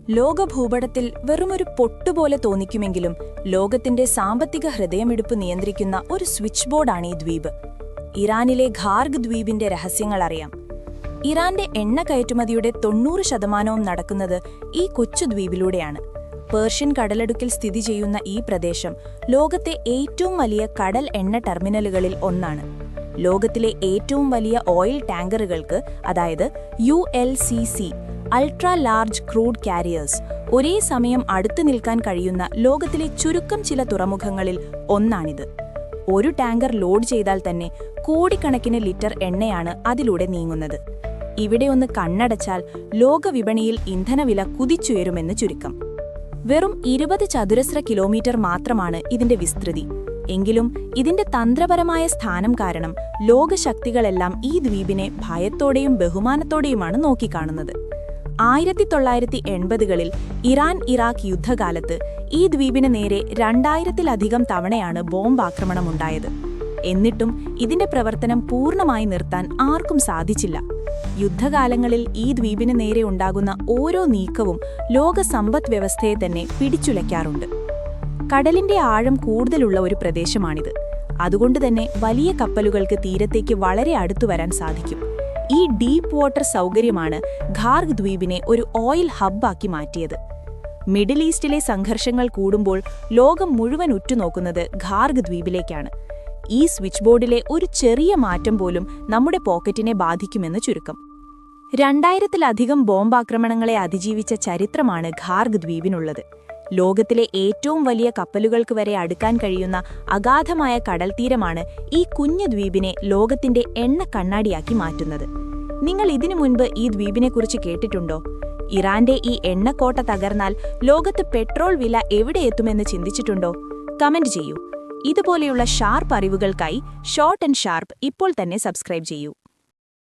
ലോകഭൂപടത്തിൽ വെറുമൊരു പൊട്ടുപോലെ തോന്നിക്കുമെങ്കിലും ലോകത്തിന്റെ സാമ്പത്തിക ഹൃദയമിടിപ്പ് നിയന്ത്രിക്കുന്ന ഒരു സ്വിച്ച് ബോർഡാണ് ഈ ദ്വീപ്. ഇറാനിലെ ഖാർഗ് ദ്വീപിന്റെ രഹസ്യങ്ങൾ അറിയാം. ഇറാന്റെ എണ്ണ കയറ്റുമതിയുടെ 90% നടക്കുന്നത് ഈ കൊച്ചു ദ്വീപിലൂടെയാണ്. പേർഷ്യൻ കടലടുക്കിൽ സ്ഥിതി ചെയ്യുന്ന ഈ പ്രദേശം ലോകത്തെ ഏറ്റവും വലിയ കടൽ എണ്ണ ടെർമിനലുകളിൽ ഒന്നാണ്. ലോകത്തിലെ ഏറ്റവും വലിയ ഓയിൽ ടാങ്കറുകൾക്ക്, അതായത് ULCC ultra large crude carriers, ഒരേ സമയം അടുത്തു നിൽക്കാൻ കഴിയുന്ന ലോകത്തിലെ ചുരുക്കം ചില തുറമുഖങ്ങളിൽ ഒന്നാണിത്. ഒരു ടാങ്കർ ലോഡ് ചെയ്താൽ തന്നെ കോടിക്കണക്കിന് ലിറ്റർ എണ്ണയാണ് അതിലൂടെ നീങ്ങുന്നത്. ഇവിടെ ഒന്ന് കണ്ണടച്ചാൽ ലോകവിപണിയിൽ ഇന്ധനവില കുതിച്ചുയരുമെന്ന് ചുരുക്കം. വെറും 20 ചതുരശ്ര കിലോമീറ്റർ മാത്രമാണ് ഇതിന്റെ വിസ്തൃതി. എങ്കിലും ഇതിന്റെ തന്ത്രപരമായ സ്ഥാനം കാരണം ലോകശക്തികളെല്ലാം ഈ ദ്വീപിനെ ഭയത്തോടെയും ബഹുമാനത്തോടെയുമാണ് നോക്കിക്കാണുന്നത്. 1980കളിൽ ഇറാൻ-ഇറാഖ് യുദ്ധകാലത്ത് ഈ ദ്വീപിന് നേരെ 2000-ലധികം തവണയാണ് ബോംബാക്രമണമുണ്ടായത്. എന്നിട്ടും ഇതിന്റെ പ്രവർത്തനം പൂർണ്ണമായി നിർത്താൻ ആർക്കും സാധിച്ചില്ല. യുദ്ധകാലങ്ങളിൽ ഈ ദ്വീപിന് നേരെ ഉണ്ടാകുന്ന ഓരോ നീക്കവും ലോക സമ്പദ് വ്യവസ്ഥയെ തന്നെ പിടിച്ചുലയ്ക്കാറുണ്ട്. കടലിന്റെ ആഴം കൂടുതലുള്ള ഒരു പ്രദേശമാണിത്. അതുകൊണ്ടുതന്നെ വലിയ കപ്പലുകൾക്ക് തീരത്തേക്ക് വളരെ അടുത്തുവരാൻ സാധിക്കും. ഈ ഡീപ്പ് വാട്ടർ സൗകര്യമാണ് ഖാർഗ് ദ്വീപിനെ ഒരു ഓയിൽ ഹബ്ബാക്കി മാറ്റിയത്. മിഡിൽ ഈസ്റ്റിലെ സംഘർഷങ്ങൾ കൂടുമ്പോൾ ലോകം മുഴുവൻ ഉറ്റുനോക്കുന്നത് ഖാർഗ് ദ്വീപിലേക്കാണ്. ഈ സ്വിച്ച് ബോർഡിലെ ഒരു ചെറിയ മാറ്റം പോലും നമ്മുടെ പോക്കറ്റിനെ ബാധിക്കുമെന്ന് ചുരുക്കം. 2000-ലധികം ബോംബാക്രമണങ്ങളെ അതിജീവിച്ച ചരിത്രമാണ് ഖാർഗ് ദ്വീപിനുള്ളത്. ലോകത്തിലെ ഏറ്റവും വലിയ കപ്പലുകൾക്ക് വരെ അടുക്കാൻ കഴിയുന്ന അഗാധമായ കടൽത്തീരമാണ് ഈ കുഞ്ഞു ദ്വീപിനെ ലോകത്തിന്റെ എണ്ണ കണ്ണാടിയാക്കി മാറ്റുന്നത്. നിങ്ങൾ ഇതിനു മുൻപ് ഈ ദ്വീപിനെക്കുറിച്ച് കേട്ടിട്ടുണ്ടോ? ഇറാന്റെ ഈ എണ്ണക്കോട്ട തകർന്നാൽ ലോകത്ത് പെട്രോൾ വില എവിടെ എത്തുമെന്ന് ചിന്തിച്ചിട്ടുണ്ടോ? കമന്റ് ചെയ്യൂ. ഇതുപോലെയുള്ള ഷാർപ്പ് അറിവുകൾക്കായി ഷോർട്ട് ആൻഡ് ഷാർപ്പ് ഇപ്പോൾ തന്നെ സബ്സ്ക്രൈബ് ചെയ്യൂ.